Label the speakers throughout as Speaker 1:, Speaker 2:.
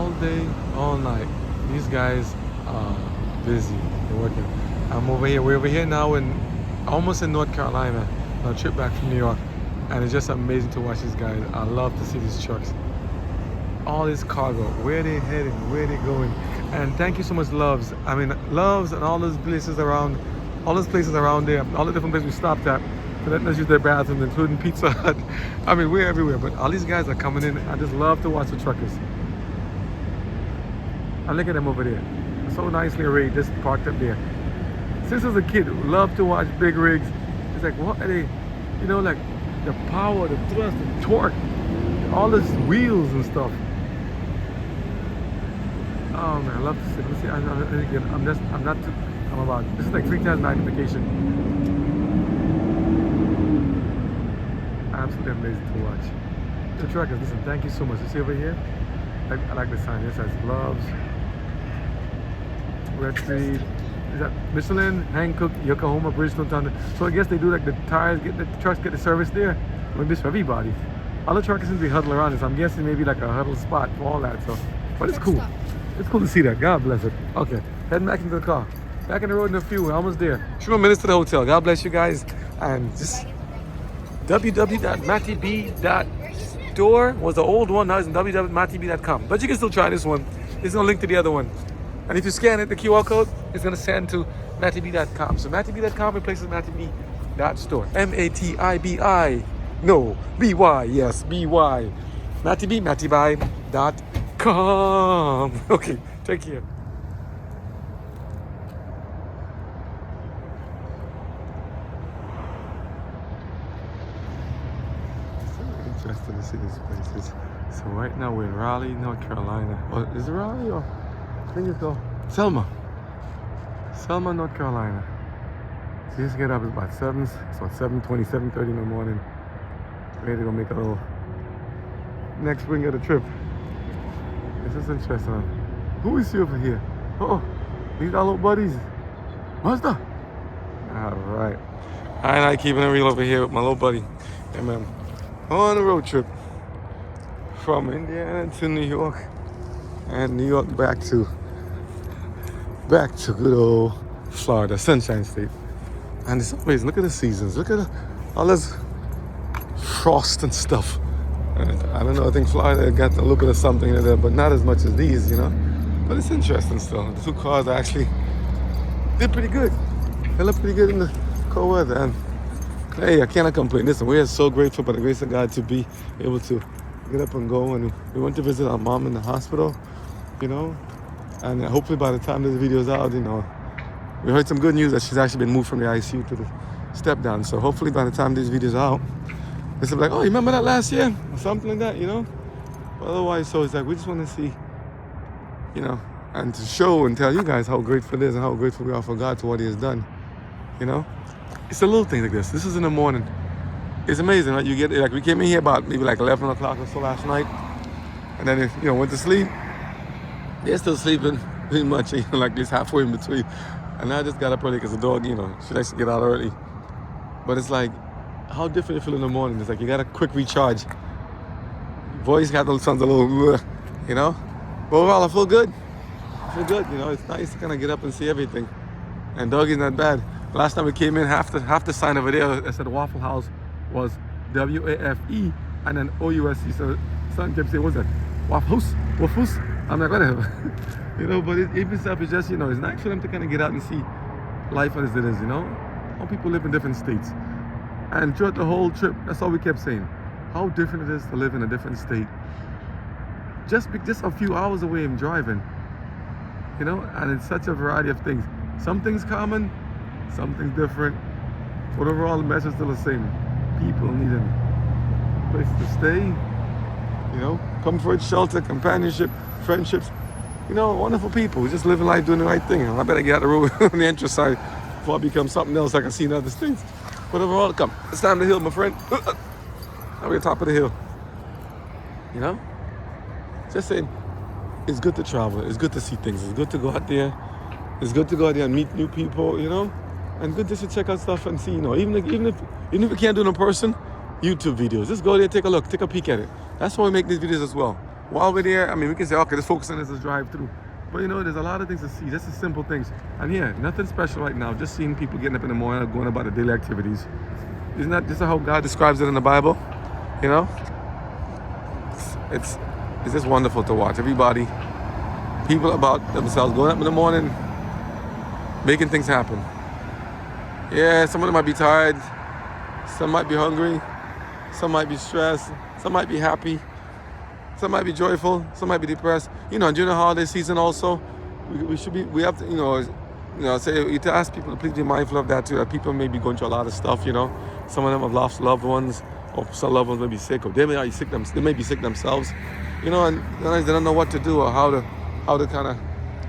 Speaker 1: all day, all night. These guys are busy. They're working. I'm over here. We're over here now almost in North Carolina on a trip back from New York. And it's just amazing to watch these guys. I love to see these trucks. All this cargo, where they heading, where they going. And thank you so much, Loves. I mean, Loves and all those places around there, all the different places we stopped at, for letting us use their bathrooms, including Pizza Hut. I mean, we're everywhere, but all these guys are coming in. I just love to watch the truckers. And look at them over there. So nicely arrayed, just parked up there. Since I was a kid, loved to watch big rigs. It's like, what are they, you know, like the power, the thrust, the torque, all these wheels and stuff. Oh man, I love to see. Let me see. I'm about. This is like 3 times magnification. Absolutely amazing to watch. The truckers, listen. Thank you so much. You see over here? I like the sign. It says Loves, Roadtrips. Is that Michelin, Hankook, Yokohama, Bridgestone, Thunder. So I guess they do like the tires, the trucks get the service there. Maybe it's for everybody. All the truckers seem to be huddled around it, so I'm guessing maybe like a huddle spot for all that. So, but it's cool. It's cool to see that. God bless it. Okay, heading back into the car. Back in the road in a few. We're almost there. 2 more minutes to the hotel. God bless you guys. And just www.mattib.store was the old one. Now it's www.mattib.com. But you can still try this one. There's no link to the other one. And if you scan it, the QR code, it's going to send to mattib.com. So mattib.com replaces mattib.store. M-A-T-I-B-I. No, B-Y. Yes, B-Y. Mattib, mattibi.com. Okay, take care. So interesting to see these places. So right now we're in Raleigh, North Carolina. Or is it Raleigh or? I think it's called Selma, North Carolina. So just get up at about 7, so 7:20, 7:30 in the morning. Ready to go make a little next wing of the trip. This is interesting. Who we see over here? Oh, these are little buddies. Mazda. All right. I keeping it real over here with my little buddy. Yeah, man. On a road trip from Indiana to New York, and New York back to good old Florida, Sunshine State. And it's always, look at the seasons, look at all this frost and stuff. And I don't know, I think Florida got a little bit of something in there, but not as much as these, you know. But it's interesting still. The 2 cars actually did pretty good. They look pretty good in the cold weather. And hey, I cannot complain. Listen, we are so grateful by the grace of God to be able to get up and go. And we went to visit our mom in the hospital, you know. And hopefully by the time this video is out, you know, we heard some good news that she's actually been moved from the ICU to the step down. So hopefully by the time this video is out, it's like, oh, you remember that last year? Or something like that, you know? But otherwise, so it's like, we just want to see, you know, and to show and tell you guys how grateful it is and how grateful we are for God to what He has done, you know? It's a little thing like this. This is in the morning. It's amazing, right? You get, like, we came in here about maybe like 11 o'clock or so last night. And then, you know, went to sleep. They're still sleeping pretty much, you know, like this halfway in between. And I just got up early because the dog, you know, she likes to get out early. But it's like, how different you feel in the morning. It's like you got a quick recharge. Voice sounds a little, you know. But overall, I feel good. You know. It's nice to kind of get up and see everything. And doggy's not bad. Last time we came in, half the sign over there that said Waffle House was W-A-F-E and then O-U-S-E. So son kept saying, what's that? Waffles? I'm like, whatever. You know, but even stuff is just, you know, it's nice for them to kind of get out and see life as it is, you know. All people live in different states. And throughout the whole trip, that's all we kept saying. How different it is to live in a different state. Just a few hours away in driving. You know, and it's such a variety of things. Some things common, some things different. But overall, the message is still the same. People needing places to stay. You know, comfort, shelter, companionship, friendships. You know, wonderful people. Just living life, doing the right thing. I better get out the road on the entrance side before I become something else I can see in other states. But overall, come. It's time to hill, my friend. Now we're at the top of the hill. You know? Just saying, it's good to travel. It's good to see things. It's good to go out there. It's good to go out there and meet new people, you know? And good just to check out stuff and see, you know, even if we can't do it in person, YouTube videos. Just go there, take a look, take a peek at it. That's why we make these videos as well. while we're there, I mean, we can say, okay, let's focus on this, let's drive through. But you know, there's a lot of things to see, just the simple things. And yeah, nothing special right now, just seeing people getting up in the morning, going about their daily activities. Isn't that just how God describes it in the Bible? You know? It's just wonderful to watch. Everybody, people about themselves, going up in the morning, making things happen. Yeah, some of them might be tired, some might be hungry, some might be stressed, some might be happy, some might be joyful, some might be depressed. You know, during the holiday season also, we have to, say, to ask people to please be mindful of that too, that people may be going through a lot of stuff, you know. Some of them have lost loved ones, or some loved ones may be sick, or they may be sick themselves, you know, and they don't know what to do or how to kind of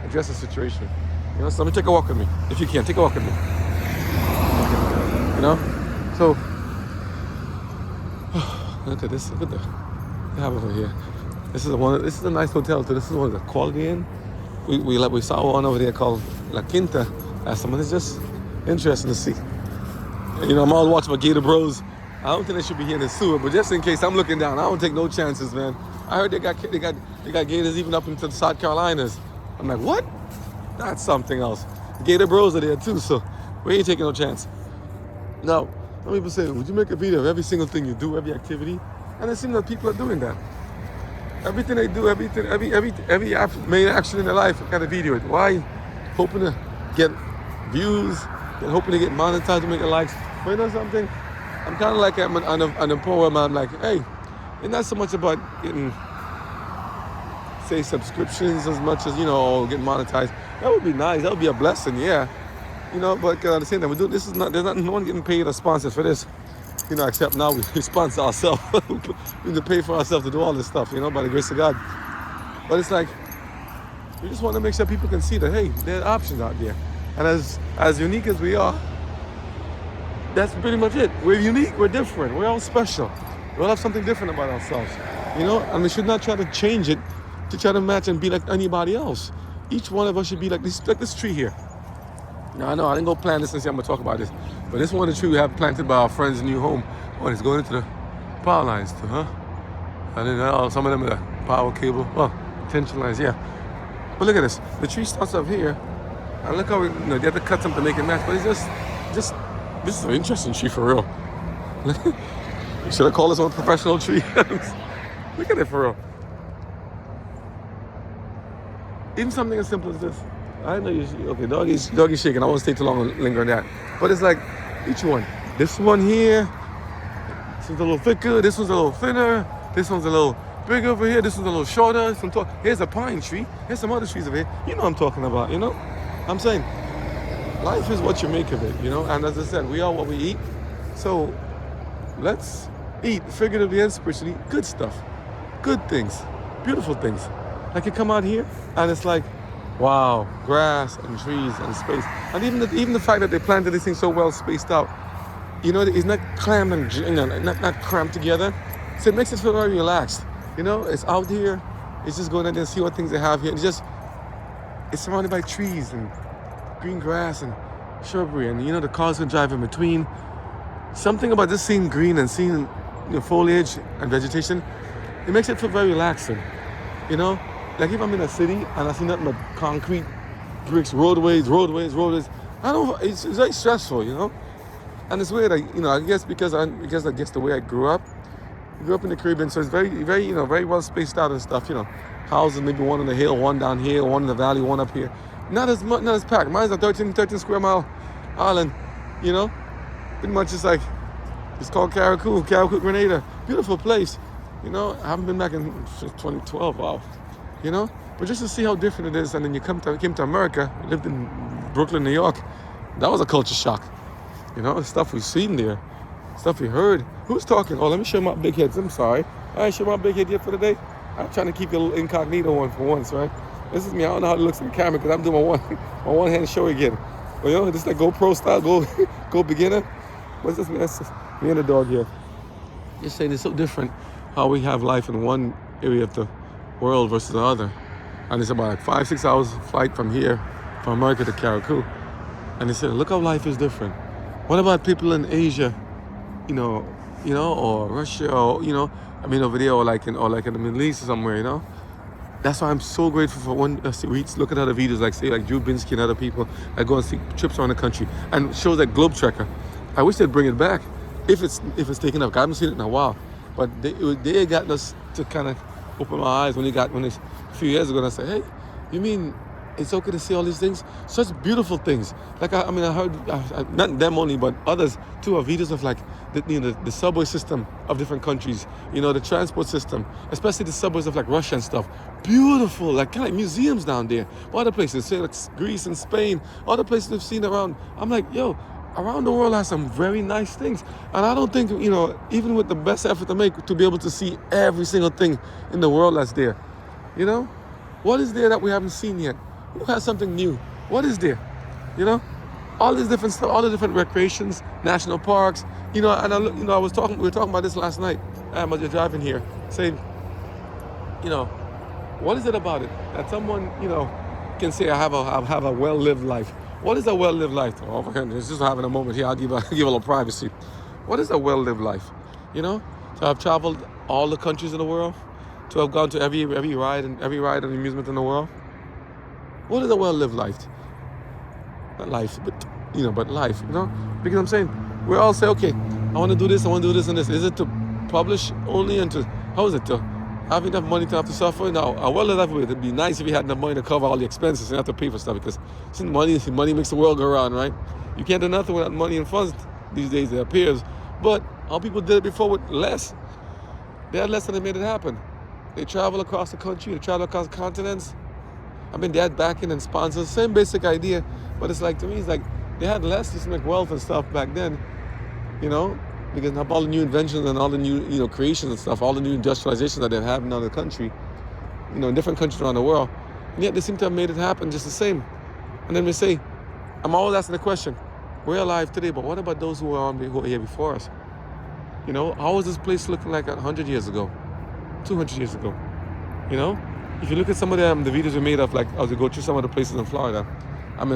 Speaker 1: address the situation. You know, so let me take a walk with me. If you can, take a walk with me. You know? So, look at this. Look at they have over here. This is a nice hotel too. This is one of the Quality Inn. We saw one over there called La Quinta last time, and it's just interesting to see. You know, I'm all watching my Gator Bros. I don't think they should be here in the sewer, but just in case, I'm looking down. I don't take no chances, man. I heard they got gators even up into the South Carolinas. I'm like, what? That's something else. Gator Bros are there too, so we ain't taking no chance. Now, some people say, would you make a video of every single thing you do, every activity? And it seems that people are doing that. Everything they do, every main action in their life, kind of video it. Why? Hoping to get views, and hoping to get monetized to make a likes. But you know something? I'm kind of like I'm on a point where I'm like, hey, it's not so much about getting, say, subscriptions as much as, you know, getting monetized. That would be nice. That would be a blessing, yeah. You know, but at the same time, there's no one getting paid or sponsored for this. You know, except now we sponsor ourselves. We need to pay for ourselves to do all this stuff, you know, by the grace of God. But it's like, we just want to make sure people can see that, hey, there are options out there. And as unique as we are, that's pretty much it. We're unique, we're different, we're all special. We all have something different about ourselves, you know, and we should not try to change it to try to match and be like anybody else. Each one of us should be like this tree here. Now, I know I didn't go plant this and say I'm gonna talk about this, but this one of the tree we have planted by our friend's new home. Oh, it's going into the power lines too, huh? And then some of them are the power cable, well, tension lines, yeah. But look at this. The tree starts up here, and look how they have to cut something to make it match. But it's just this is an interesting tree for real. Should I call this one a professional tree? Look at it for real. Even something as simple as this. I know okay, doggy's shaking. I won't stay too long and linger on that. But it's like each one. This one here, this one's a little thicker, this one's a little thinner, this one's a little bigger over here, this one's a little shorter. Here's a pine tree, here's some other trees over here. You know what I'm talking about, you know? I'm saying, life is what you make of it, you know? And as I said, we are what we eat. So let's eat, figuratively and spiritually, good stuff, good things, beautiful things. Like you come out here and it's like, wow, grass and trees and space. And even the fact that they planted this thing so well spaced out, you know, it's not crammed and, you know, not cramped together. So it makes it feel very relaxed. You know, it's out here, it's just going out there and see what things they have here. It's surrounded by trees and green grass and shrubbery, and you know, the cars can drive in between. Something about just seeing green and seeing, you know, foliage and vegetation, it makes it feel very relaxing. You know, like if I'm in a city and I see nothing but concrete, bricks, roadways, I don't. It's very stressful, you know. And it's weird, you know. I guess because the way I grew up in the Caribbean, so it's very, very, you know, very well spaced out and stuff. You know, houses maybe one on the hill, one down here, one in the valley, one up here. Not as packed. Mine's a 13 square mile island. You know, pretty much it's called Caracou, Grenada. Beautiful place. You know, I haven't been back in 2012. Wow. You know, but just to see how different it is, and then you came to America, lived in Brooklyn, New York. That was a culture shock. You know, the stuff we've seen there, stuff we heard. Who's talking? Oh, let me show my big heads. I'm sorry. I ain't show my big head yet for the day. I'm trying to keep it a little incognito one for once, right? This is me. I don't know how it looks in the camera because I'm doing my one hand show again. But you know, this is like GoPro style, go beginner. What's this? That's just me and the dog here. Just saying it's so different how we have life in one area of the world versus the other. And it's about like 5-6 hours flight from here, from America to Caracou. And they said, look how life is different. What about people in Asia, you know, or Russia, or over there, or like in the Middle East or somewhere, That's why I'm so grateful for when we look at other videos, like say like Drew Binsky and other people that go and see trips around the country and shows like Globe Trekker. I wish they'd bring it back if it's taken up. I haven't seen it in a while, but they got us to kind of open my eyes when a few years ago, and I said, hey, you mean it's okay to see all these things, such beautiful things. Like I heard not them only, but others too, of videos of like the subway system of different countries, the transport system, especially the subways of like Russia and stuff. Beautiful, like kind of museums down there. Other places, say like Greece and Spain, other places we've seen around. I'm like, yo, around the world has some very nice things. And I don't think, even with the best effort to make, to be able to see every single thing in the world that's there. What is there that we haven't seen yet? Who has something new? What is there? All this different stuff, all the different recreations, national parks, and we were talking about this last night. As you're driving here, saying, what is it about it that someone, can say I have a well-lived life? What is a well-lived life? Oh, it's just having a moment here. I'll give a little privacy. What is a well-lived life? To have traveled all the countries in the world, to have gone to every ride and amusement in the world. What is a well-lived life? Not life, but life. Because I'm saying we all say, okay, I want to do this, I want to do this and this. Is it to publish only and to how is it to have enough money to have to suffer? Now, a well-lived life would be nice if you had enough money to cover all the expenses and have to pay for stuff, because money makes the world go round, right? You can't do nothing without money and funds these days, it appears. But all people did it before with less. They had less and they made it happen. They travel across the country, they travel across continents. They had backing and sponsors, same basic idea, but it's like, to me, it's like they had less just to make wealth and stuff back then, because of all the new inventions and all the new, creations and stuff, all the new industrialization that they've had in other country, in different countries around the world, and yet they seem to have made it happen just the same. And then we say, I'm always asking the question, we're alive today, but what about those who are here before us? How was this place looking like 100 years ago, 200 years ago, If you look at some of the videos we made of, like, as we go through some of the places in Florida.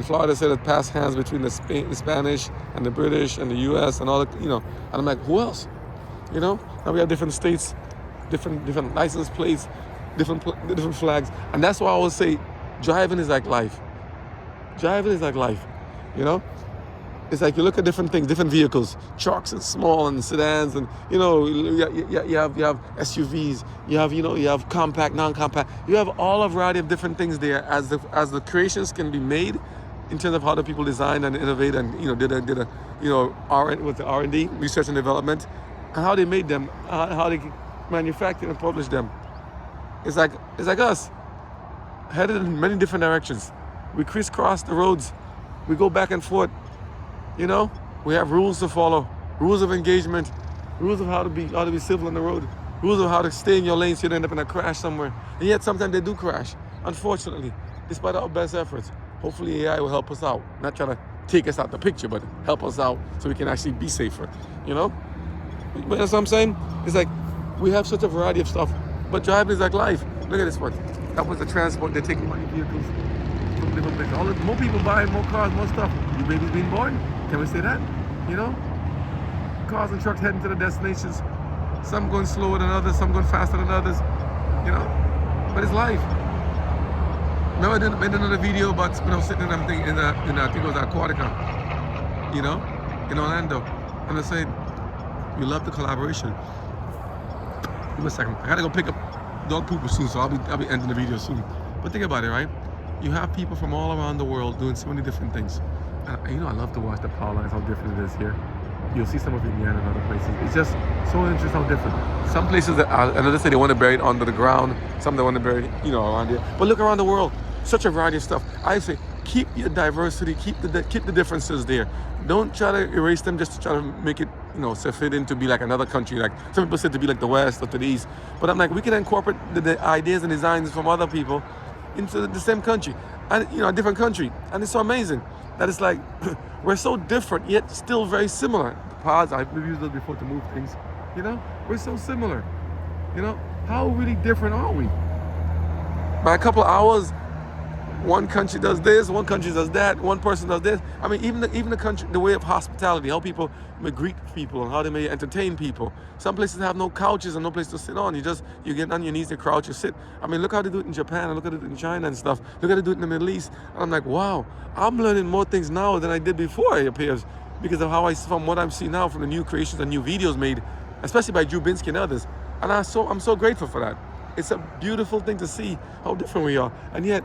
Speaker 1: Florida said it passed hands between the Spanish and the British and the U.S. and all the, and I'm like, who else? Now we have different states, different license plates, different flags. And that's why I always say, driving is like life. Driving is like life, It's like you look at different things, different vehicles, trucks and small and sedans, and you have SUVs, you have compact, non-compact, you have all a variety of different things there as the creations can be made in terms of how the people design and innovate and did a with the R&D, research and development, and how they made them, how they manufactured and published them. It's like us, headed in many different directions. We crisscross the roads, we go back and forth. We have rules to follow, rules of engagement, rules of how to be civil on the road, rules of how to stay in your lane so you don't end up in a crash somewhere. And yet sometimes they do crash, unfortunately, despite our best efforts. Hopefully AI will help us out, not trying to take us out the picture, but help us out so we can actually be safer, But that's what I'm saying. It's like we have such a variety of stuff, but driving is like life. Look at this one. That was the transport. They're taking money vehicles from different places. More people buying more cars, more stuff. New babies being born. Can we say that? Cars and trucks heading to the destinations. Some going slower than others, some going faster than others. But it's life. Remember I did another video about when I was sitting in I think it was Aquatica, in Orlando. And I said, we love the collaboration. Give me a second. I gotta go pick up dog pooper soon, so I'll be ending the video soon. But think about it, right? You have people from all around the world doing so many different things. And, I love to watch the power lines, how different it is here. You'll see some of Indiana and other places. It's just so interesting how different. Some places another say they want to bury it under the ground. Some they want to bury it, around here. But look around the world, such a variety of stuff. I say, keep your diversity, keep the differences there. Don't try to erase them just to try to make it, so fit in to be like another country. Like some people said to be like the West or to the East. But I'm like, we can incorporate the ideas and designs from other people into the same country, and a different country, and it's so amazing that it's like we're so different yet still very similar. The pods, I've used those before to move things. We're so similar. How really different are we? By a couple of hours, one country does this, one country does that, one person does this. I mean, even the country, the way of hospitality, how people may greet people and how they may entertain people. Some places have no couches and no place to sit on. You get on your knees, you crouch, you sit. I mean, look how they do it in Japan and look how they do it in China and stuff. Look how they do it in the Middle East. And I'm like, wow, I'm learning more things now than I did before, it appears, because of from what I'm seeing now from the new creations and new videos made, especially by Drew Binsky and others. And I'm so grateful for that. It's a beautiful thing to see how different we are. And yet,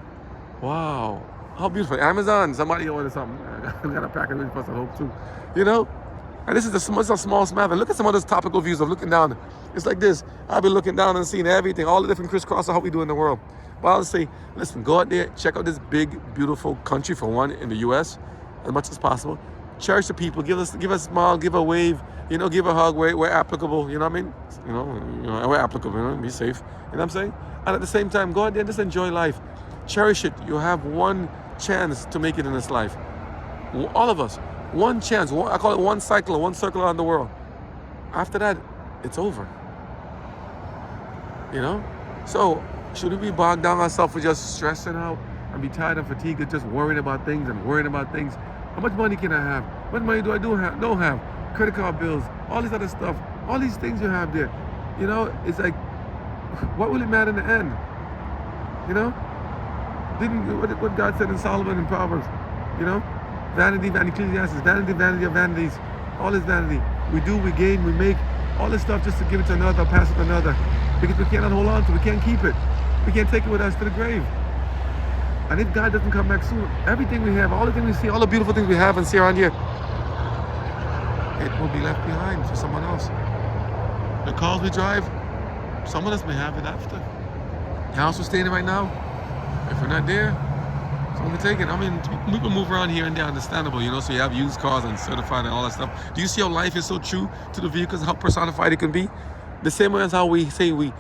Speaker 1: wow, how beautiful. Amazon, somebody ordered something. I got a package with us, I hope too. You know? And this is a small smather. Look at some of those topical views of looking down. It's like this. I've been looking down and seeing everything, all the different crisscross of how we do in the world. But I'll say, listen, go out there, check out this big, beautiful country, for one, in the US, as much as possible. Cherish the people, give a smile, give a wave, give a hug where applicable, you know what I mean? Where applicable, be safe, you know what I'm saying? And at the same time, go out there and just enjoy life. Cherish it. You have one chance to make it in this life. All of us, one chance. I call it one circle around the world. After that, it's over. So should we be bogged down ourselves with just stressing out and be tired and fatigued with just worrying about things and worrying about things? How much money can I have? What money do I don't have? Credit card bills, all this other stuff, all these things you have there. It's like, what will it matter in the end? What God said in Solomon in Proverbs, vanity, vanity, Ecclesiastes, vanity of vanities, all this vanity. We do, we gain, we make, all this stuff just to give it to another, pass it to another, because we cannot hold on to it, we can't keep it, we can't take it with us to the grave. And if God doesn't come back soon, everything we have, all the things we see, all the beautiful things we have and see around here, it will be left behind for someone else. The cars we drive, someone else may have it after. The house we're staying in right now, if we're not there, someone can take it. I mean, people move around here and there, understandable, so you have used cars and certified and all that stuff. Do you see how life is so true to the vehicles, how personified it can be? The same way as how we say we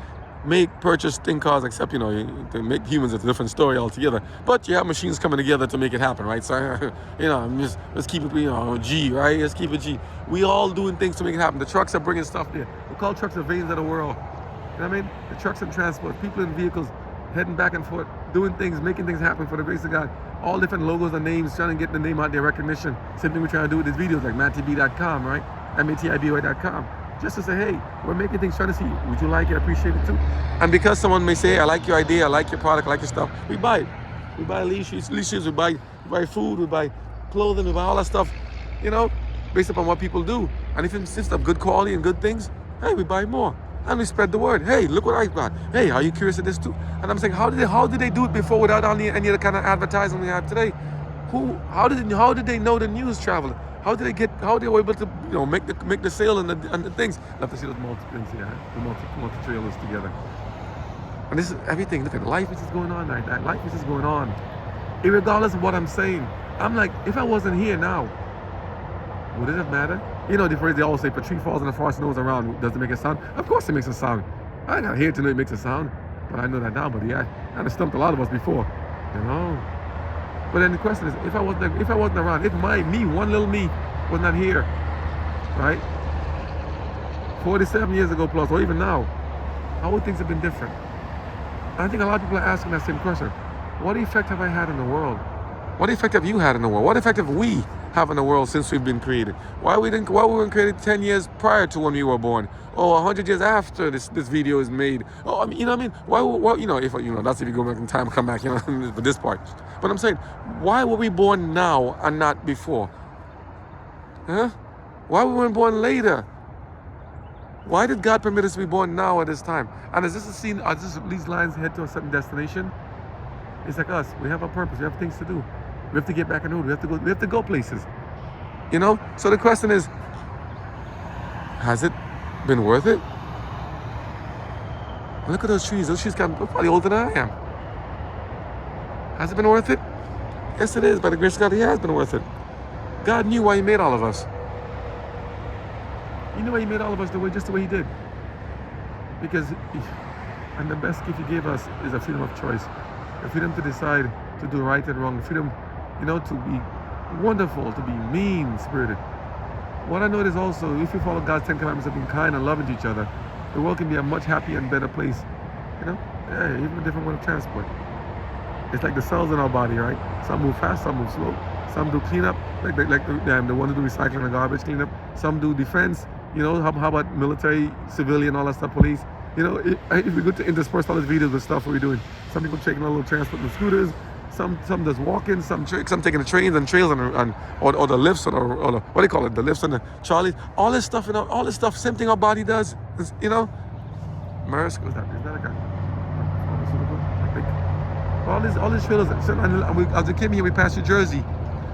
Speaker 1: purchase thing cars, except, to make humans, it's a different story altogether. But you have machines coming together to make it happen, right? So, let's keep it, G, right? Let's keep it G. We all doing things to make it happen. The trucks are bringing stuff there. We call trucks the veins of the world. You know what I mean? The trucks and transport, people in vehicles, heading back and forth, doing things, making things happen for the grace of God. All different logos and names, trying to get the name out there, recognition. Same thing we're trying to do with these videos, like mattb.com, right? MATIBY.com. Just to say, hey, we're making things, trying to see, would you like it, appreciate it too? And because someone may say, I like your idea, I like your product, I like your stuff, we buy it. We buy leashes, we buy food, we buy clothing, we buy all that stuff, based upon what people do. And if it's of good quality and good things, hey, we buy more. And we spread the word. Hey, look what I got. Hey, are you curious of this too? And I'm saying, how did they do it before without any other kind of advertising we have today? How did they know the news traveled? How they were able to make the sale and the things? Love to see those multi-things here, the multi-trailers together. And this is everything. Look at life is just going on like that. Life is just going on. Irregardless of what I'm saying. I'm like, if I wasn't here now, would it have mattered? The phrase they always say, if a tree falls and the forest knows around, does it make a sound? Of course it makes a sound. I got here to know it makes a sound. But I know that now, but yeah, I had stumped a lot of us before. But then the question is, if I wasn't around, if one little me was not here, right? 47 years ago plus, or even now, how would things have been different? I think a lot of people are asking that same question. What effect have I had in the world? What effect have you had in the world? What effect have we have in the world since we've been created? Why we weren't created 10 years prior to when we were born? Or 100 years after this video is made? Oh, I mean, you know what I mean? Why, if that's if you go back in time and come back, for this part. But I'm saying, why were we born now and not before? Huh? Why we weren't born later? Why did God permit us to be born now at this time? And is this a scene, these lines head to a certain destination? It's like us, we have a purpose, we have things to do. We have to get back on road, we have to go places. So the question is, has it been worth it? Look at those trees they're probably older than I am. Has it been worth it? Yes, it is. By the grace of God, it has been worth it. God knew why He made all of us. He knew why He made all of us just the way He did. And the best gift He gave us is a freedom of choice. The freedom to decide to do right and wrong. The freedom, to be wonderful, to be mean-spirited. What I know is also, if you follow God's 10 commandments of being kind and loving to each other, the world can be a much happier and better place. Even a different way of transport. It's like the cells in our body, right? Some move fast, some move slow. Some do cleanup, like the one who do recycling and garbage cleanup. Some do defense. You know, how about military, civilian, all that stuff, police. You know, if we go to intersperse all these videos with stuff we're doing. Some people taking a little transport with scooters. Some does walking. Some taking the trains and trails or the lifts or the what do you call it? The lifts and the trolleys. All this stuff, you know, all this stuff. Same thing our body does. You know, Maersk, what's that? Is that like a pharmaceutical? I think. All these trailers. So, as we came here, we passed New Jersey.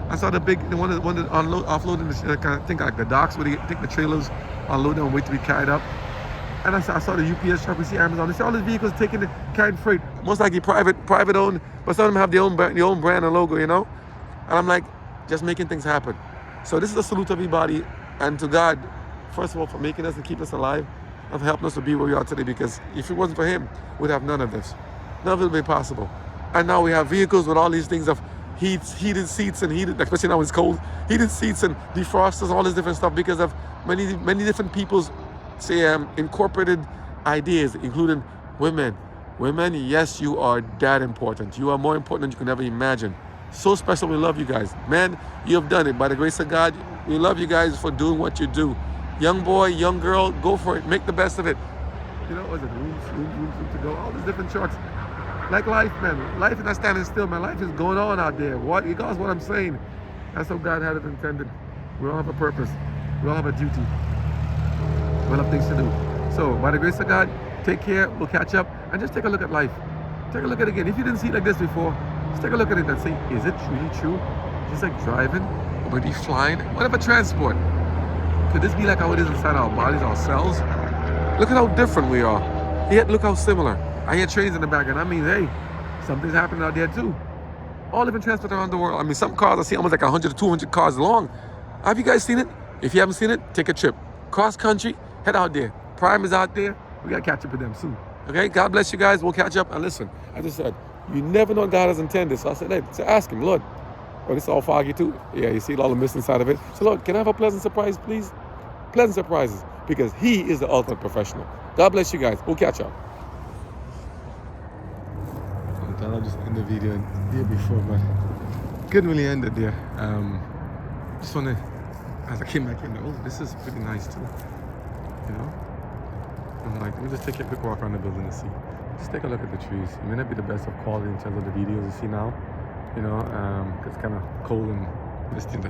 Speaker 1: I saw the one that offloading the kind of thing like the docks where they take the trailers, unload them and wait to be carried up. And I saw the UPS truck. We see Amazon. We see all these vehicles carrying freight, most likely private owned, but some of them have their own brand and logo, you know. And I'm like, just making things happen. So this is a salute to everybody and to God, first of all, for making us and keeping us alive, and for helping us to be where we are today. Because if it wasn't for Him, we'd have none of this. None of it would be possible. And now we have vehicles with all these things of heated seats and especially now it's cold, heated seats and defrosters, all this different stuff because of many different people's incorporated ideas, including women. Women, yes, you are that important. You are more important than you can ever imagine. So special. We love you guys. Men, you have done it. By the grace of God, we love you guys for doing what you do. Young boy, young girl, go for it. Make the best of it. You know, was it room to go? All these different trucks. Like life, man. Life is not standing still, man. Life is going on out there. You guys, what I'm saying. That's how God had it intended. We all have a purpose. We all have a duty. We all have things to do. So, by the grace of God, take care. We'll catch up. And just take a look at life. Take a look at it again. If you didn't see it like this before, just take a look at it and say, is it really true? Just like driving, or maybe flying, whatever transport. Could this be like how it is inside our bodies, our cells? Look at how different we are. Yet look how similar. I hear trains in the background. I mean, hey, something's happening out there too. All different transport around the world. I mean, some cars I see almost like 100 to 200 cars long. Have you guys seen it? If you haven't seen it, take a trip. Cross country, head out there. Prime is out there. We got to catch up with them soon. Okay? God bless you guys. We'll catch up. And listen, I just said, you never know what God has intended. So I said, hey, so ask Him, Lord. Oh, this is all foggy too. Yeah, you see all the mist inside of it. So Lord, can I have a pleasant surprise, please? Pleasant surprises. Because He is the ultimate professional. God bless you guys. We'll catch up. I thought I'd just end the video here before, but couldn't really end it there. Just want to, as I came back in, oh, this is pretty nice too. You know? I'm like, let me just take a quick walk around the building and see. Just take a look at the trees. It may not be the best of quality in terms of the videos you see now, you know, because it's kind of cold and distant.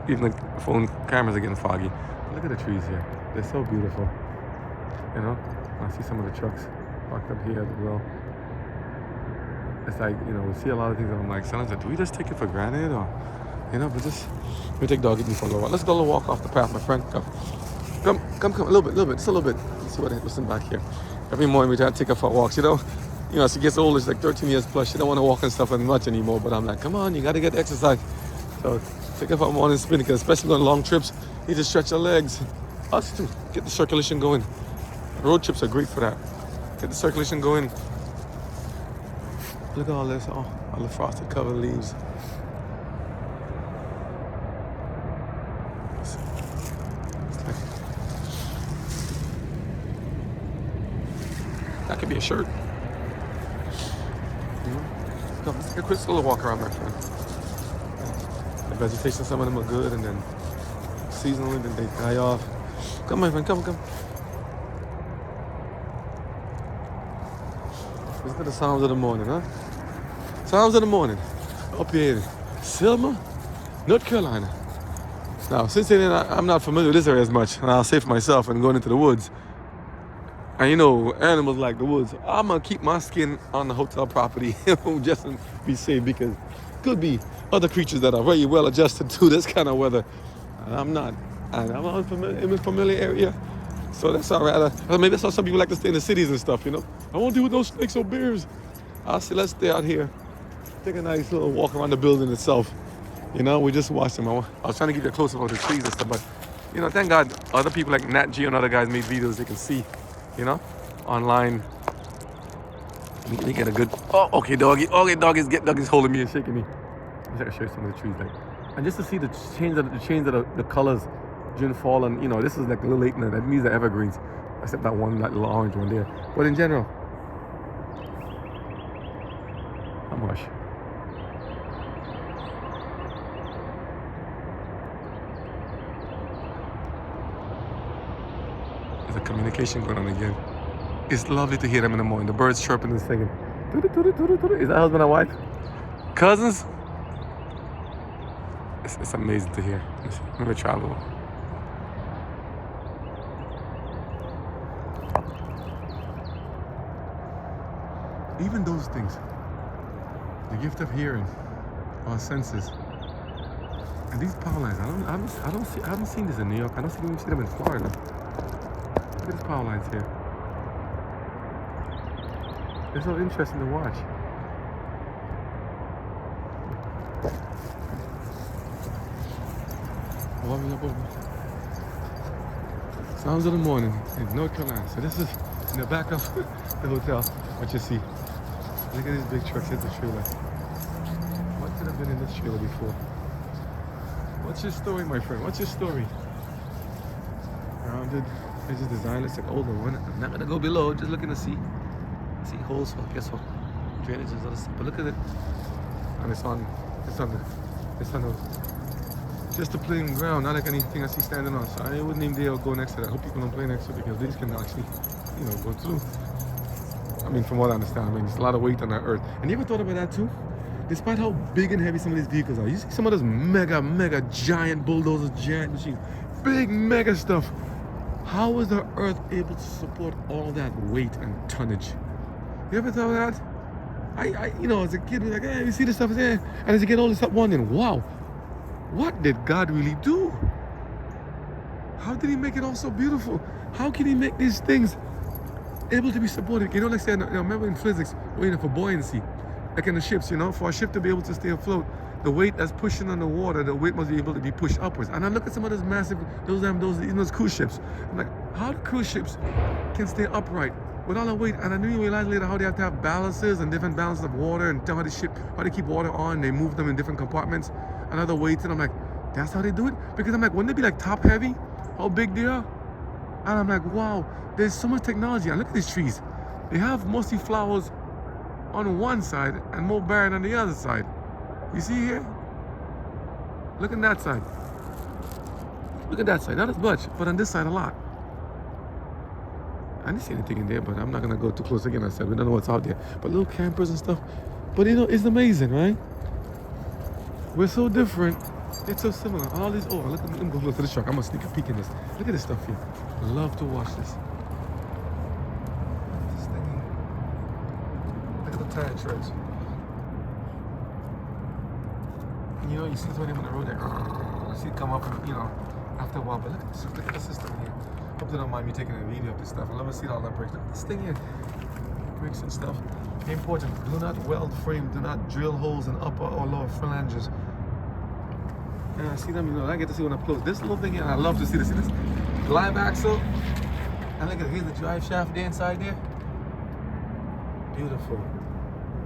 Speaker 1: Even the phone cameras are getting foggy. But look at the trees here. They're so beautiful. You know, I see some of the trucks parked up here as well. It's like, you know, we see a lot of things and I'm like, sometimes like, do we just take it for granted or, you know, but just, we take doggy for a little while. Let's go a little walk off the path, my friend. Come, a little bit, just a little bit. Let's see what's in back here. Every morning we try to take her for walks, you know. You know, as she gets older, she's like 13 years plus, she don't want to walk and stuff as much anymore, but I'm like, come on, you got to get exercise. So take her for a morning spin, because especially on long trips, you need to stretch your legs. Us too, get the circulation going. Road trips are great for that. Get the circulation going. Look at all this, all the frosted covered leaves. That could be a shirt. Come, let's take a quick little walk around, my friend. The vegetation, some of them are good, and then seasonally, then they die off. Come, my friend, come. Listen to the sounds of the morning, huh? Sounds of the morning. Up here in Selma, North Carolina. Now, since then, I'm not familiar with this area as much, and I'll say for myself and going into the woods. And you know, animals like the woods, I'm going to keep my skin on the hotel property just to be safe, because could be other creatures that are very well adjusted to this kind of weather. And I'm not. And I'm not in a familiar area. So that's all right. Maybe that's how some people like to stay in the cities and stuff, you know. I won't deal with those snakes or bears. I say, let's stay out here. Take a nice little walk around the building itself. You know, we just watched them. I was trying to get a close-up of the trees and stuff, but, you know, thank God other people like Nat Geo and other guys made videos they can see, you know, online. We get a good, oh, okay, doggy. Okay, doggy's holding me and shaking me. I'm just gonna show you some of the trees, like, and just to see the change of the colors during fall, and you know, this is like a little late now. That means the evergreens, except that little orange one there. But in general, How much? There's a communication going on again. It's lovely to hear them in the morning. The birds chirping and singing. Is that husband and wife? Cousins? It's amazing to hear. Let me travel. Even those things, the gift of hearing, our senses, and these power lines. I haven't seen this in New York. I don't see them in Florida. Look at these power lines here. They're so interesting to watch. Warming up over. Sounds of the morning in North Carolina. So this is in the back of the hotel. What you see? Look at this big truck. Here's the trailer. What could have been in this trailer before? What's your story, my friend? What's your story? Rounded. There's a design. It's an older one. I'm not gonna go below. Just looking to see holes for guess what? Drainage and other stuff. But look at it. And it's on the just a plain ground, not like anything I see standing on. So I wouldn't even dare go next to that. I hope people don't play next to it because these can actually, go through. I mean, from what I understand, it's a lot of weight on that earth. And you ever thought about that too? Despite how big and heavy some of these vehicles are, you see some of those mega giant bulldozers, giant machines, big mega stuff. How is the earth able to support all that weight and tonnage? You ever thought of that? I as a kid, was like, hey, you see this stuff there? And as you get older, start wondering, wow, what did God really do? How did he make it all so beautiful? How can he make these things able to be supported? Like say, remember in physics, waiting for buoyancy, like in the ships, for a ship to be able to stay afloat, the weight that's pushing on the water, the weight must be able to be pushed upwards. And I look at some of those massive, those cruise ships. I'm like, how do cruise ships can stay upright with all the weight? And I knew you realize later how they have to have balances and different balances of water and how they keep water on. They move them in different compartments and other weights. And I'm like, that's how they do it? Because I'm like, wouldn't they be like top heavy? How big they are? And I'm like, wow, there's so much technology. And look at these trees. They have mostly flowers on one side and more barren on the other side. You see here? Look at that side. Look at that side. Not as much, but on this side a lot. I didn't see anything in there, but I'm not gonna go too close again. I said we don't know what's out there. But little campers and stuff. But it's amazing, right? We're so different. It's so similar. All these. Oh, let me go close to this truck. I'm gonna sneak a peek in this. Look at this stuff here. Love to watch this. This thing here. Look at the tire treads. You see somebody on the road there. You see it come up, after a while. But look at the system here. Hope they don't mind me taking a video of this stuff. I love to see all that brakes. Look at this thing here. Brakes and stuff. Important. Do not weld frame. Do not drill holes in upper or lower flanges. And I see them, I get to see when up close. This little thing here, I love to see this. See this glide axle. And look at here's the drive shaft there inside there. Beautiful.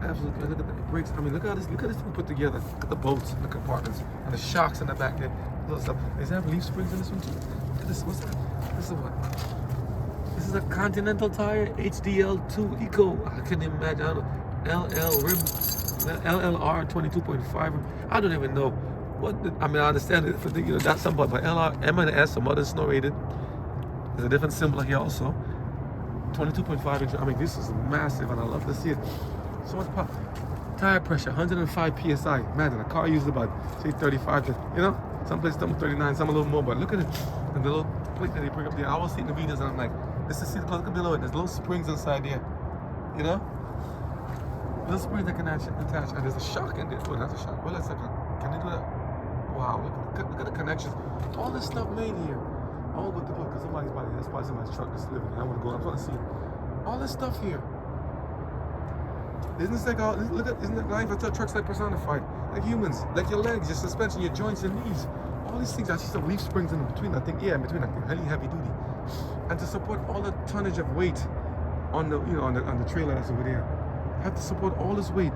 Speaker 1: Absolutely. Look at the brakes. I mean, look at this thing put together. Look at the bolts, the compartments, and the shocks in the back there. Little stuff. Does it have leaf springs in this one too? Look at this. What's that? This is what? This is a Continental tire HDL2 Eco. I couldn't imagine. I don't know. LL rim. LLR 22.5. I don't even know. I understand it for that's some, but LR, M and S, some other snow rated. There's a different symbol here also. 22.5 inch. I mean, this is massive, and I love to see it. So much power. Tire pressure, 105 psi. Imagine a car uses about say 35 to, some places 39, some a little more. But look at it, and the little plate that they bring up there. I was seeing the videos, and I'm like, this is look at below it. There's little springs inside there, little springs that can attach, and there's a shock in there. Oh, that's a shock. Well, let's can they do that? Wow, look at the connections. All this stuff made here. I won't go to look because that's probably somebody's truck that's living. I want to go. I'm trying to see all this stuff here. Isn't this like isn't it life? I thought trucks like personified, like humans, like your legs, your suspension, your joints, your knees. All these things. I see some leaf springs in between. I think in between, like heavy duty, and to support all the tonnage of weight on the on the trailer that's over there, have to support all this weight,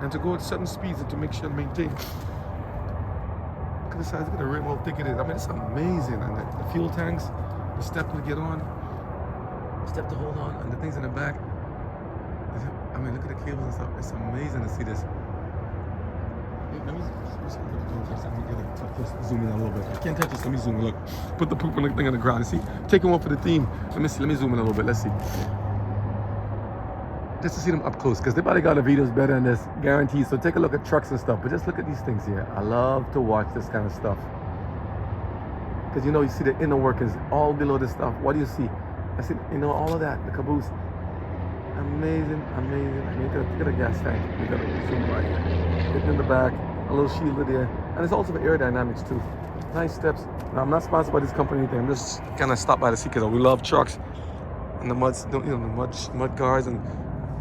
Speaker 1: and to go at certain speeds and to make sure and maintain. Look at the size, look at the rim, how thick it is. I mean, it's amazing. And the fuel tanks, the step to get on, step to hold on, and the things in the back. I mean, look at the cables and stuff. It's amazing to see this. Let me zoom in a little bit. I can't touch this. Let me zoom in. Look, put the poop thing on the ground. See, taking one for the team. Let me see. Let me zoom in a little bit. Let's see. Just to see them up close, because they probably got the videos better than this, guaranteed. So take a look at trucks and stuff. But just look at these things here. I love to watch this kind of stuff, because you see the inner workings all below this stuff. What do you see? I see, all of that. The caboose. Amazing, amazing. I mean, look at the gas tank. We got a zoom right here. Hitting in the back, a little shielded there. And it's also for aerodynamics too. Nice steps. Now, I'm not sponsored by this company or anything. I'm just kind of stopped by to see, because we love trucks. And the muds, the mud guards. And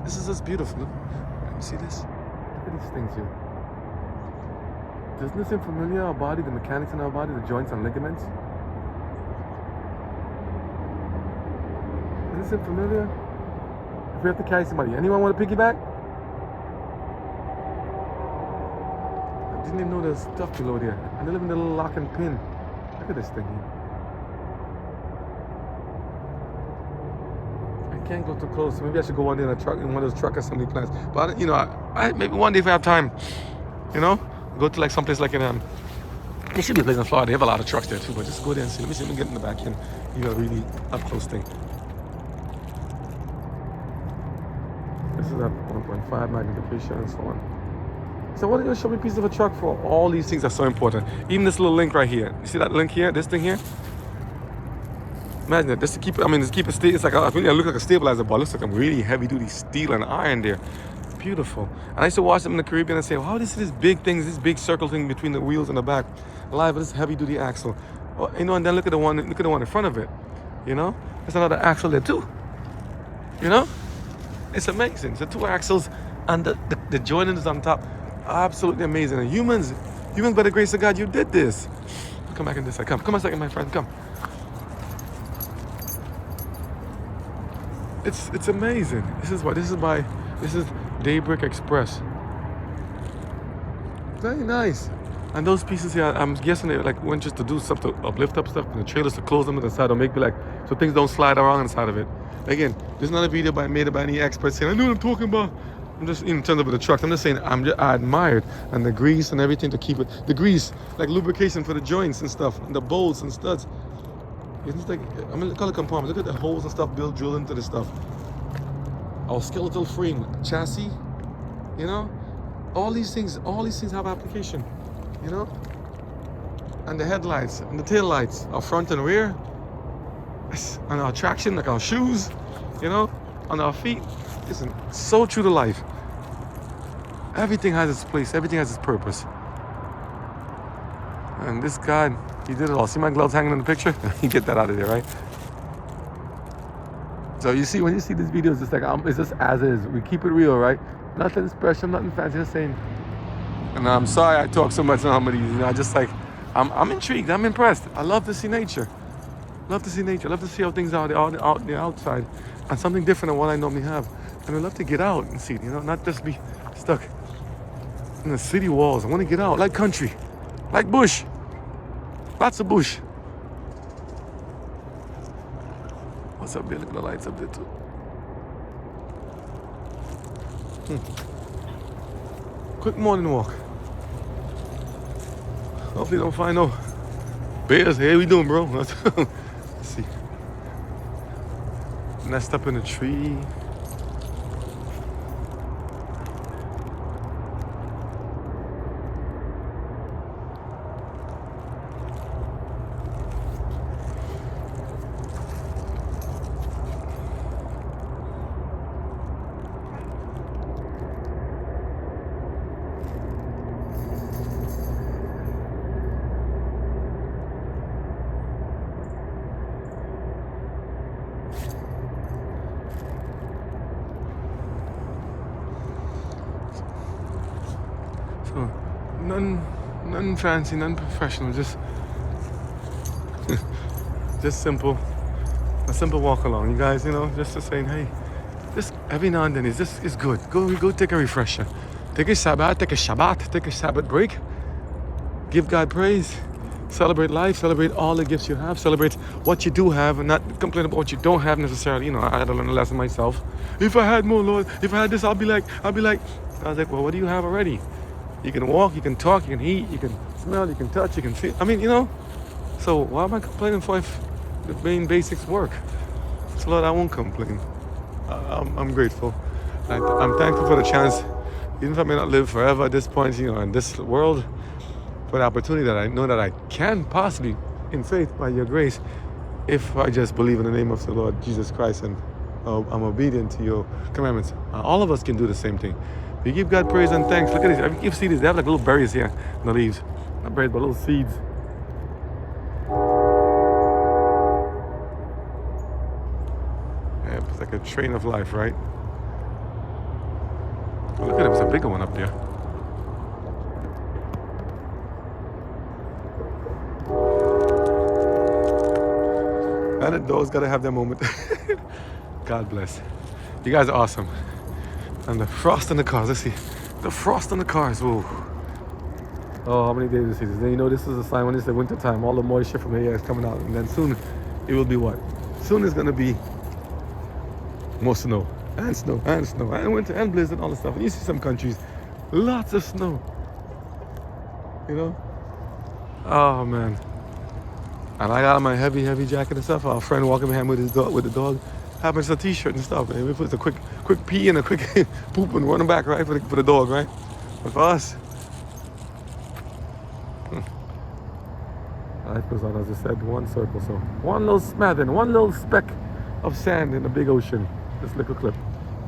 Speaker 1: this is just beautiful. Look. You see this? Look at these things here. Doesn't this seem familiar? Our body, the mechanics in our body, the joints and ligaments. Doesn't this seem familiar? If we have to carry somebody, anyone want to piggyback? I didn't even know there's stuff below there. And they live in the little lock and pin. Look at this thing here. I can't go too close. So maybe I should go one day in one of those truck assembly plants. But I maybe one day if I have time, go to like someplace like in there should be a place in Florida. They have a lot of trucks there too. But just go there and see. Let me get in the back end. A really up close thing. This is at 1.5 magnification and so on. So what are you going to show me a piece of a truck for? All these things are so important. Even this little link right here. You see that link here? This thing here? Imagine it. Just to keep it stable. It's like, I look like a stabilizer, but it looks like a really heavy duty steel and iron there. Beautiful. And I used to watch them in the Caribbean and say, wow, this is this big thing, this big circle thing between the wheels and the back. Live with this heavy duty axle. And then look at the one in front of it. There's another axle there too. It's amazing. So 2 axles and the joining is on top. Absolutely amazing. And humans by the grace of God, you did this. Come back in this side. Come a second, my friend. Come. It's amazing. This is Daybreak Express. Very nice. And those pieces here, I'm guessing they went just to do stuff to uplift up stuff, and the trailers to close them to the side or make so things don't slide around inside of it. Again, this is not a video made by any expert saying I know what I'm talking about. I'm just in terms of the truck. I'm just saying I admired and the grease and everything to keep it. The grease, like lubrication for the joints and stuff, and the bolts and studs. It's like look at the compartment. Look at the holes and stuff drilled into this stuff. Our skeletal frame, chassis, all these things have application, And the headlights and the tail lights, our front and rear, and our traction, like our shoes, on our feet. Listen, so true to life. Everything has its place. Everything has its purpose. And this guy, he did it all. See my gloves hanging in the picture? You get that out of there, right? So you see, when you see these videos, it's like it's just as is. We keep it real, right? Nothing special, nothing fancy. Just saying. And I'm sorry I talk so much on some of these. I just I'm intrigued. I'm impressed. I love to see nature. Love to see nature. Love to see how things are out the outside, and something different than what I normally have. And I love to get out and see it. Not just be stuck in the city walls. I want to get out, like country, like bush. Lots of bush. What's up there? Look at the lights up there too. Quick morning walk. Hopefully don't find no bears. Hey, we doing, bro? Let's see. Nest up in a tree. So, nothing fancy, nothing professional, just simple, a simple walk along. You guys, just to saying, hey, just every now and then it's good. Go take a refresher, take a Sabbath break, give God praise, Celebrate life, celebrate all the gifts you have, celebrate what you do have, and not complain about what you don't have necessarily. You know, I had to learn a lesson myself. If I had more, Lord, if I had this, I'll be like. I was like, well, what do you have already? You can walk, you can talk, you can eat, you can smell, you can touch, you can feel. I mean, you know, so why am I complaining for if the main basics work? So Lord, I won't complain. I'm grateful. I'm thankful for the chance, even if I may not live forever at this point, you know, in this world, for the opportunity that I know that I can possibly, in faith, by your grace, if I just believe in the name of the Lord Jesus Christ and I'm obedient to your commandments. All of us can do the same thing. We give God praise and thanks. Look at these. You see these? They have like little berries here in the leaves. Not berries, but little seeds. Yeah, it's like a train of life, right? Oh, look at it. There's a bigger one up there. And the dogs gotta have their moment. God bless. You guys are awesome. And the frost on the cars. Let's see. The frost on the cars. Whoa. Oh, how many days is this? Then you know this is a sign when it's the winter time. All the moisture from the air is coming out. And then soon it will be what? Soon it's gonna be more snow. And snow. And snow. And winter and blizzard and all the stuff. And you see some countries, lots of snow. You know? Oh man. And I got on my heavy jacket and stuff. Our friend walking behind with the dog, having a t-shirt and stuff. And we put a quick pee and a quick poop and running back, right, for the dog, right? But for us, life goes on, as I said, one circle. So one little smattering, one little speck of sand in the big ocean. This little clip.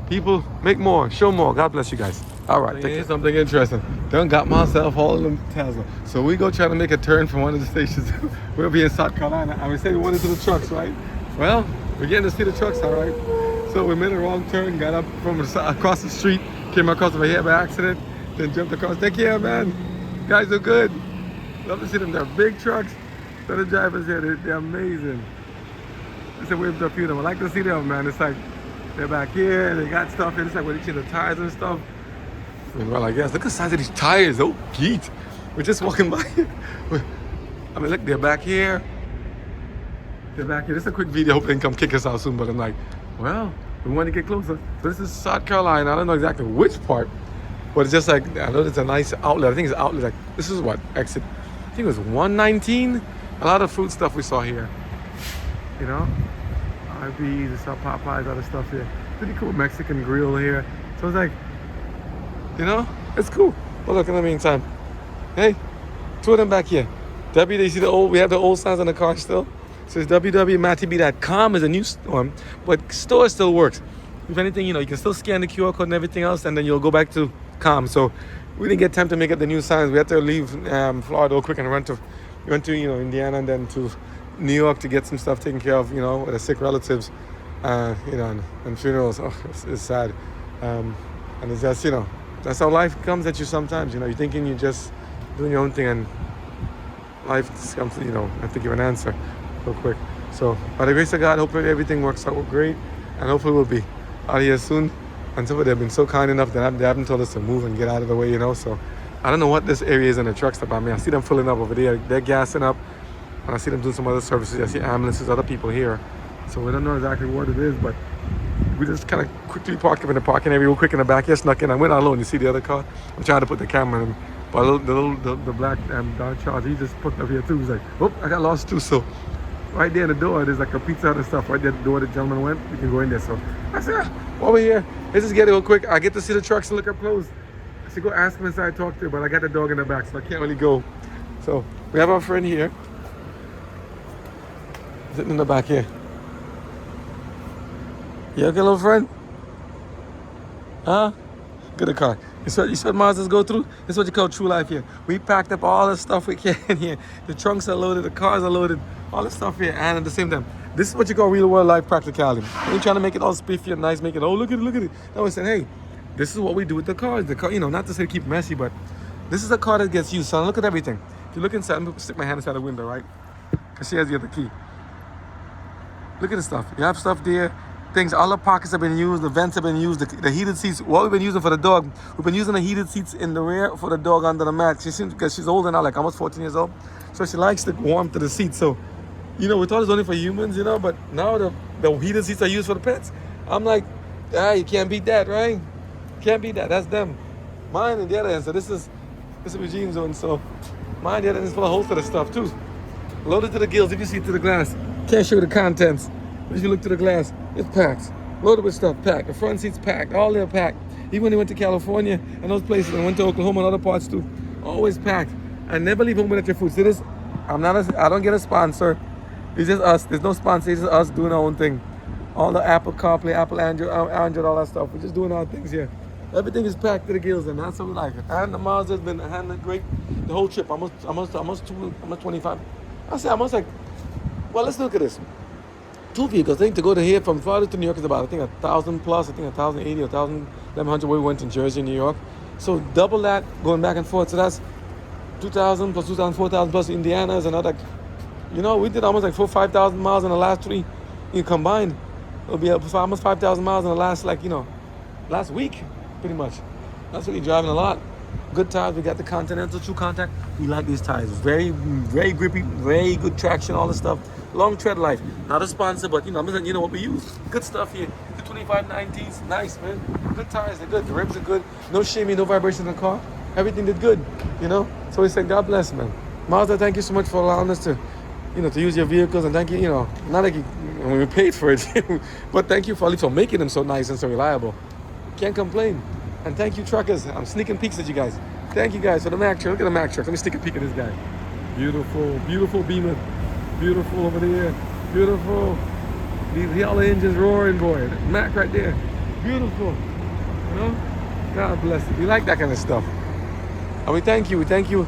Speaker 1: People, make more, show more. God bless you guys. All right, take something interesting. Done got myself all in the Tesla. So we go try to make a turn from one of the stations. We'll be in South Carolina. And we say we went into the trucks, right? Well, we're getting to see the trucks, all right? So we made a wrong turn, got up from across the street, came across over here by accident, then jumped across. Take care, man. Guys are good. Love to see them. They're big trucks. So the drivers here, they're amazing. It's a wave to a few of them. I like to see them, man. It's like they're back here, they got stuff in. It's like when they change the tires and stuff. Well, I guess. Look at the size of these tires. Oh, geet. We're just walking by. I mean, look, they're back here. They're back here. This is a quick video. Hope they can come kick us out soon. But I'm like, well, we want to get closer. So this is South Carolina. I don't know exactly which part. But it's just like, I know it's a nice outlet. I think it's an outlet. Like, this is what? Exit. I think it was 119. A lot of food stuff we saw here. You know? RBs, we saw Popeyes, other stuff here. Pretty cool Mexican grill here. So it's like, you know, it's cool. But look, in the meantime, hey, two of them back here. You see we have the old signs on the car still. So it's www.mattb.com is a new store, but store still works. If anything, you know, you can still scan the QR code and everything else, and then you'll go back to com. So we didn't get time to make up the new signs. We had to leave Florida real quick and went to you know, Indiana and then to New York to get some stuff taken care of, you know, with the sick relatives, you know, and funerals. Oh, it's sad. And it's just, you know, that's how life comes at you sometimes. You know, you're thinking you're just doing your own thing, and life just comes, you know, have to give an answer real quick. So, by the grace of God, hopefully everything works out great, and hopefully we'll be out here soon. And so they've been so kind enough that they haven't told us to move and get out of the way, you know. So, I don't know what this area is in the truck stop. I mean, I see them filling up over there. They're gassing up, and I see them doing some other services. I see ambulances, other people here. So we don't know exactly what it is, but we just kind of quickly parked up in the parking area real quick in the back here, snuck in. I went out alone. You see the other car? I'm trying to put the camera in. But the black Don Charles, he just put up here too. He's like, oh, I got lost too. So right there in the door, there's like a Pizza Hut and stuff. Right there at the door the gentleman went, you can go in there. So I said, while we're here, let's just get it real quick. I get to see the trucks and look up close. I said, go ask him inside, talk to him. But I got the dog in the back, so I can't really go. So we have our friend here, sitting in the back here. You okay, little friend? Huh? Get a car. You said Mazdas go through? This is what you call true life here. We packed up all the stuff we can here. The trunks are loaded, the cars are loaded, all the stuff here. And at the same time, this is what you call real world life practicality. We ain't trying to make it all spiffy and nice, make it, oh, look at it. No, we said, hey, this is what we do with the cars. The car, you know, not to say keep messy, but this is a car that gets used. So look at everything. If you look inside, I'm gonna stick my hand inside the window, right? Because she has the other key. Look at the stuff. You have stuff there. Things, all the pockets have been used, the vents have been used, the heated seats. What we've been using for the dog, we've been using the heated seats in the rear for the dog under the mat. Because she's older now, like almost 14 years old. So she likes the warmth of the seat. So, we thought it was only for humans, but now the heated seats are used for the pets. I'm like, you can't beat that, right? Can't beat that. That's them. Mine on the other end. So this is Regime's one. So mine on the other end is full of whole set of stuff too. Loaded to the gills. If you see through the glass, can't show you the contents. But if you look through the glass, it's packed. Loaded with stuff, packed. The front seat's packed. All they're packed. Even when they went to California and those places, and went to Oklahoma and other parts too, always packed. I never leave home without your food. See this? I don't get a sponsor. It's just us. There's no sponsor. It's just us doing our own thing. All the Apple CarPlay, Apple Android, all that stuff. We're just doing our things here. Everything is packed to the gills, and that's what we like it. And the Mazda's been handling great the whole trip. Almost 25. I say almost like. Well, let's look at this. 2 vehicles. I think to go to here from Florida to New York is about 1,000 plus. I think 1,080 or 1,100 where we went to Jersey, New York. So double that going back and forth. So that's 2,000 plus 2,000, 4,000 plus Indiana is another. We did almost like 5,000 miles in the last 3. Combined, it'll be almost 5,000 miles in the last last week, pretty much. That's what you're driving a lot. Good tires. We got the Continental True Contact. We like these tires. Very, very grippy, very good traction, all this stuff. Long tread life. Not a sponsor, but I'm just letting what we use. Good stuff here. The 2590s, nice, man. Good tires, they're good. The rims are good. No shaming, no vibration in the car. Everything did good, So we say, God bless, man. Mazda, thank you so much for allowing us to, to use your vehicles, and thank you, not like we paid for it, but thank you for at least for making them so nice and so reliable. Can't complain. And thank you, truckers. I'm sneaking peeks at you guys. Thank you guys for the Mack truck. Look at the Mack truck. Let me sneak a peek at this guy. Beautiful, beautiful Beamer. Beautiful over there. Beautiful. These yellow engines roaring, boy. Mack right there. Beautiful. God bless you. We like that kind of stuff. And we thank you. Thank you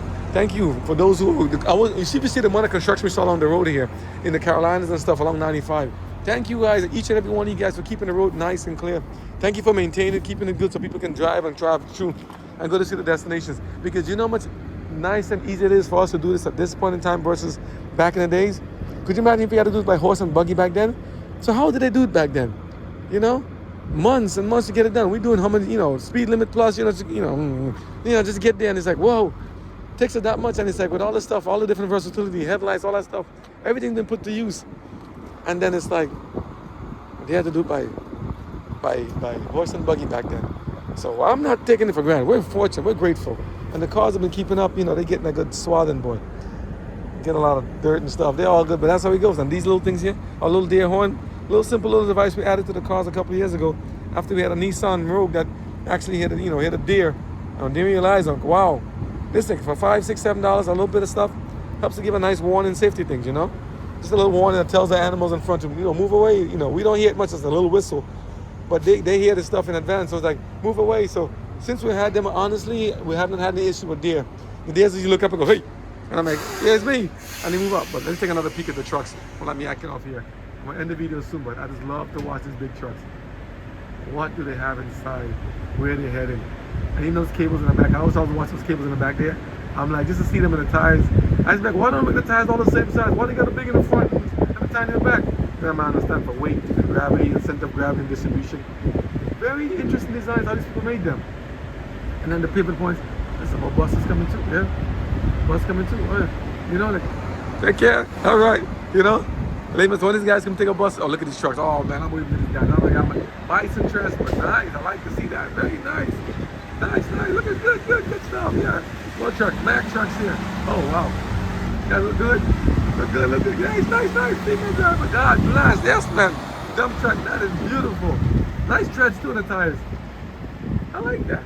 Speaker 1: for those who. You see the amount of construction we saw along the road here in the Carolinas and stuff along 95. Thank you guys, each and every one of you guys, for keeping the road nice and clear. Thank you for maintaining it, keeping it good so people can drive through and go to see the destinations. Because you know how much nice and easy it is for us to do this at this point in time versus back in the days? Could you imagine if we had to do it by horse and buggy back then? So how did they do it back then? Months and months to get it done. We're doing how many, speed limit plus, just get there, and it's like, whoa, takes it that much, and it's like with all this stuff, all the different versatility, headlights, all that stuff, everything's been put to use. And then it's like they had to do it by horse and buggy back then. So I'm not taking it for granted. We're fortunate. We're grateful. And the cars have been keeping up. They're getting a good swathing, boy. Getting a lot of dirt and stuff. They're all good, but that's how it goes. And these little things here, our little deer horn, little simple little device we added to the cars a couple of years ago after we had a Nissan Rogue that actually hit a deer. And didn't realize, wow, this thing for $5, $6, $7, a little bit of stuff helps to give a nice warning safety things, Just a little warning that tells the animals in front of them, move away. We don't hear it much as a little whistle, but they hear the stuff in advance. So it's like, move away. So since we had them, honestly, we haven't had any issue with deer. The deers, you look up and go, hey. And I'm like, yeah, it's me. And they move up. But let's take another peek at the trucks. Don't let me acting off here. I'm going to end the video soon, but I just love to watch these big trucks. What do they have inside? Where are they heading? And even those cables in the back. I always watch those cables in the back there. I'm like, just to see them in the tires. I just like, why don't make the tires all the same size? Why they got a big in the front and a tiny in the back? Then I understand for weight and gravity and center of gravity and distribution. Very interesting designs, how these people made them. And then the pivot points. There's some more buses coming too, yeah? Bus coming too, oh yeah. Take care, all right, Ladies, one of these guys come take a bus. Oh, look at these trucks. Oh man, I'm waiting for these guys. I'm like, bison trust, but nice. I like to see that. Very nice. Nice. Look at good stuff. Yeah. More trucks, Mack trucks here. Oh wow. You guys look good. Look good. Nice. Female driver. God bless. Yes, man. Dump truck. That is beautiful. Nice treads too in the tires. I like that.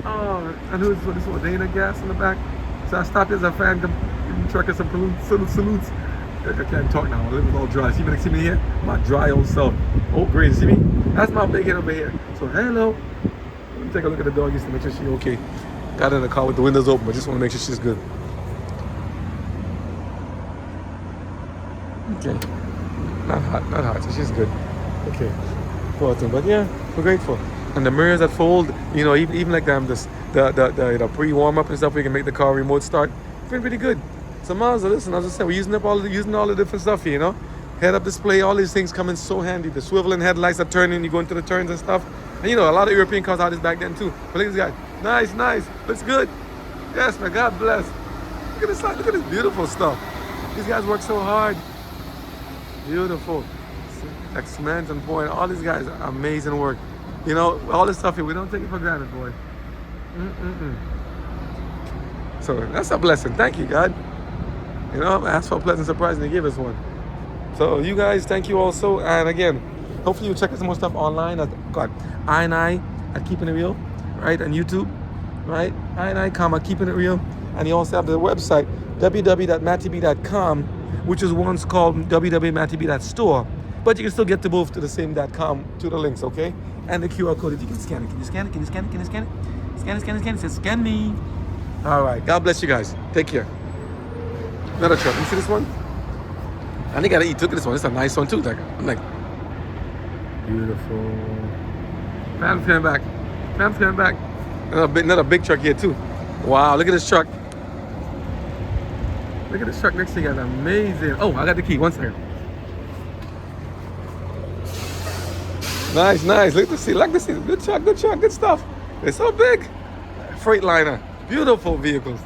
Speaker 1: Oh, and who's this one? Dana gas in the back. So I stopped as a fan. Give the trucker some salutes. I can't talk now. My lip is all dry. See me here? My dry old self. Oh, great. See me? That's my big head over here. So hello. Let me take a look at the dog just to make sure she's okay. Got her in the car with the windows open, but just want to make sure she's good. Okay. Not hot. So she's good. Okay. Poor thing. But yeah, we're grateful. And the mirrors that fold, even like the pre-warm up and stuff, we can make the car remote start. Pretty good. So Mazda, listen, as I said, we're using all the different stuff here, Head-up display, all these things come in so handy. The swivel and headlights are turning, you go into the turns and stuff. And a lot of European cars had this back then too. But look at this guy. Nice. Looks good. Yes, man, God bless. Look at this side. Look at this beautiful stuff. These guys work so hard. Beautiful. Like cement and pouring. All these guys, amazing work. You know, all this stuff here, we don't take it for granted, boy. So that's a blessing. Thank you, God. You know, I asked for a pleasant surprise and He gave us one. So you guys, thank you also. And again, hopefully you check out some more stuff online at I at Keeping It Real, right? On YouTube, right? I, comma, Keeping It Real. And you also have the website, www.mattyb.com, which is once called www.mattyb.store. But you can still get to both to the same .com, to the links, okay? And the QR code, if you can scan it. Can you scan it? Can you scan it? Can you scan it? Scan it, scan it, scan it. It says, scan me. All right. God bless you guys. Take care. Another truck. You see this one? I think I gotta eat. Look at this one. It's a nice one, too. I'm like, beautiful. Fam's coming back. Fam's coming back. Another big truck here, too. Wow. Look at this truck. Look at this truck next to you guys. Amazing. Oh, I got the key. One second. Nice, nice. Look to see. Like to see. Good truck, good stuff. It's so big. Freightliner. Beautiful vehicles.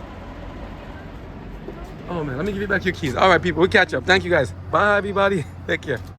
Speaker 1: Oh man, let me give you back your keys. All right, people, we'll catch up. Thank you guys. Bye, everybody. Take care.